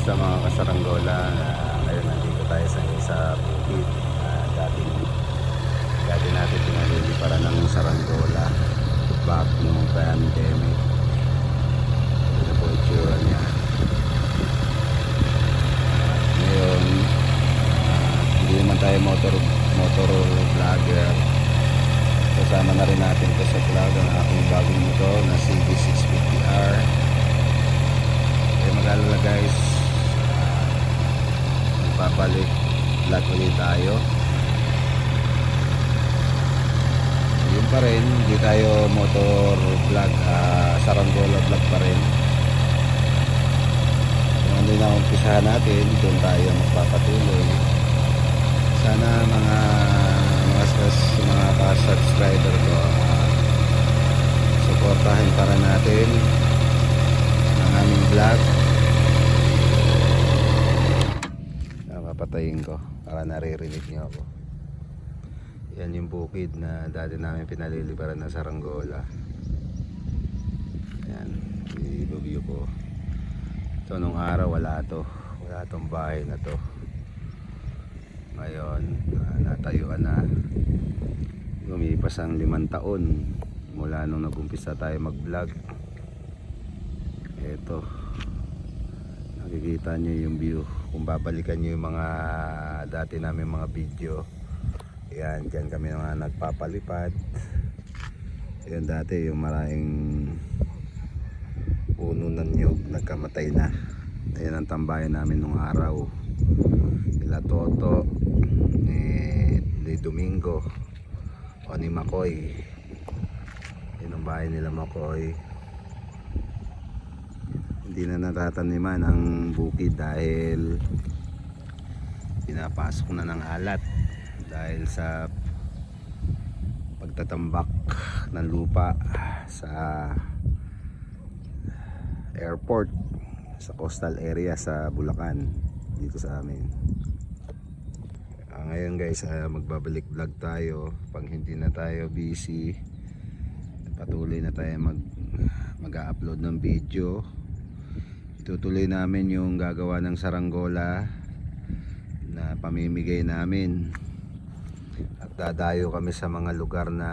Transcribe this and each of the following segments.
Kamusta mga kasaranggola? Ngayon nandito tayo sa bukid. Dati natin pinaliliparan ng saranggola back nung pandemic. Ito po itsura niya. Ngayon, hindi naman tayo motor vlogger. Kasama na rin natin ito sa vlog ang aking bagong motor na CB650R. Mag-alala guys, magpapalik vlog ulit tayo. Yun pa rin, hindi tayo motor vlog, saranggola vlog pa rin. Kung ano na umpisahan natin, doon tayo magpapatuloy. Sana mga ka-subscriber ko, suportahin para natin ang aming vlog. Papatayin ko para naririnig nyo ako. Yan yung bukid na dati namin pinaliliparan na saranggola. Yan, i-review ko. So nung araw wala tong bahay na to. Ngayon natayuan na. Lumipas ang 5 taon mula nung nag-umpisa tayo mag vlog. Eto, nakikita nyo yung view. Kung babalikan nyo yung mga dati namin mga video, yan, dyan kami mga nagpapalipad. Yan dati yung maraming puno ng nyug nagkamatay na. Ayan ang tambayan namin nung araw. Nila Toto, ni Domingo, o ni Makoy. Yan ang bahay nila Makoy. Hindi na natataniman ang bukid dahil pinapasok na ng alat dahil sa pagtatambak ng lupa sa airport, sa coastal area sa Bulacan, dito sa amin. Ngayon guys, magbabalik vlog tayo pag hindi na tayo busy. Patuloy na tayo mag-upload ng video. Itutuloy namin yung gagawa ng saranggola na pamimigay namin, at dadayo kami sa mga lugar na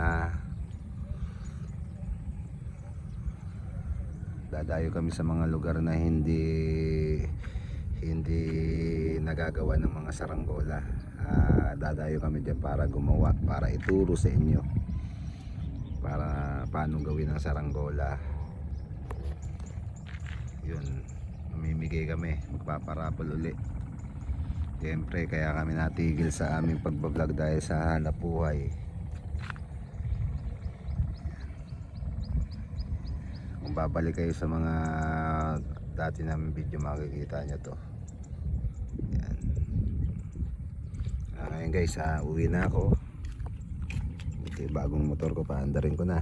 hindi nagagawa ng mga saranggola. Dadayo kami dyan para gumawa, para ituro sa inyo para paano gawin ang saranggola. Yun, mamimigay kami, magpaparapol uli. Siyempre kaya kami natigil sa aming pagbablog dahil sa hanap buhay. Kung babalik kayo sa mga dati namin video, makikita nyo to. Yan. Ngayon guys, uwi na ako. Ito yung bagong motor ko, paandarin ko na.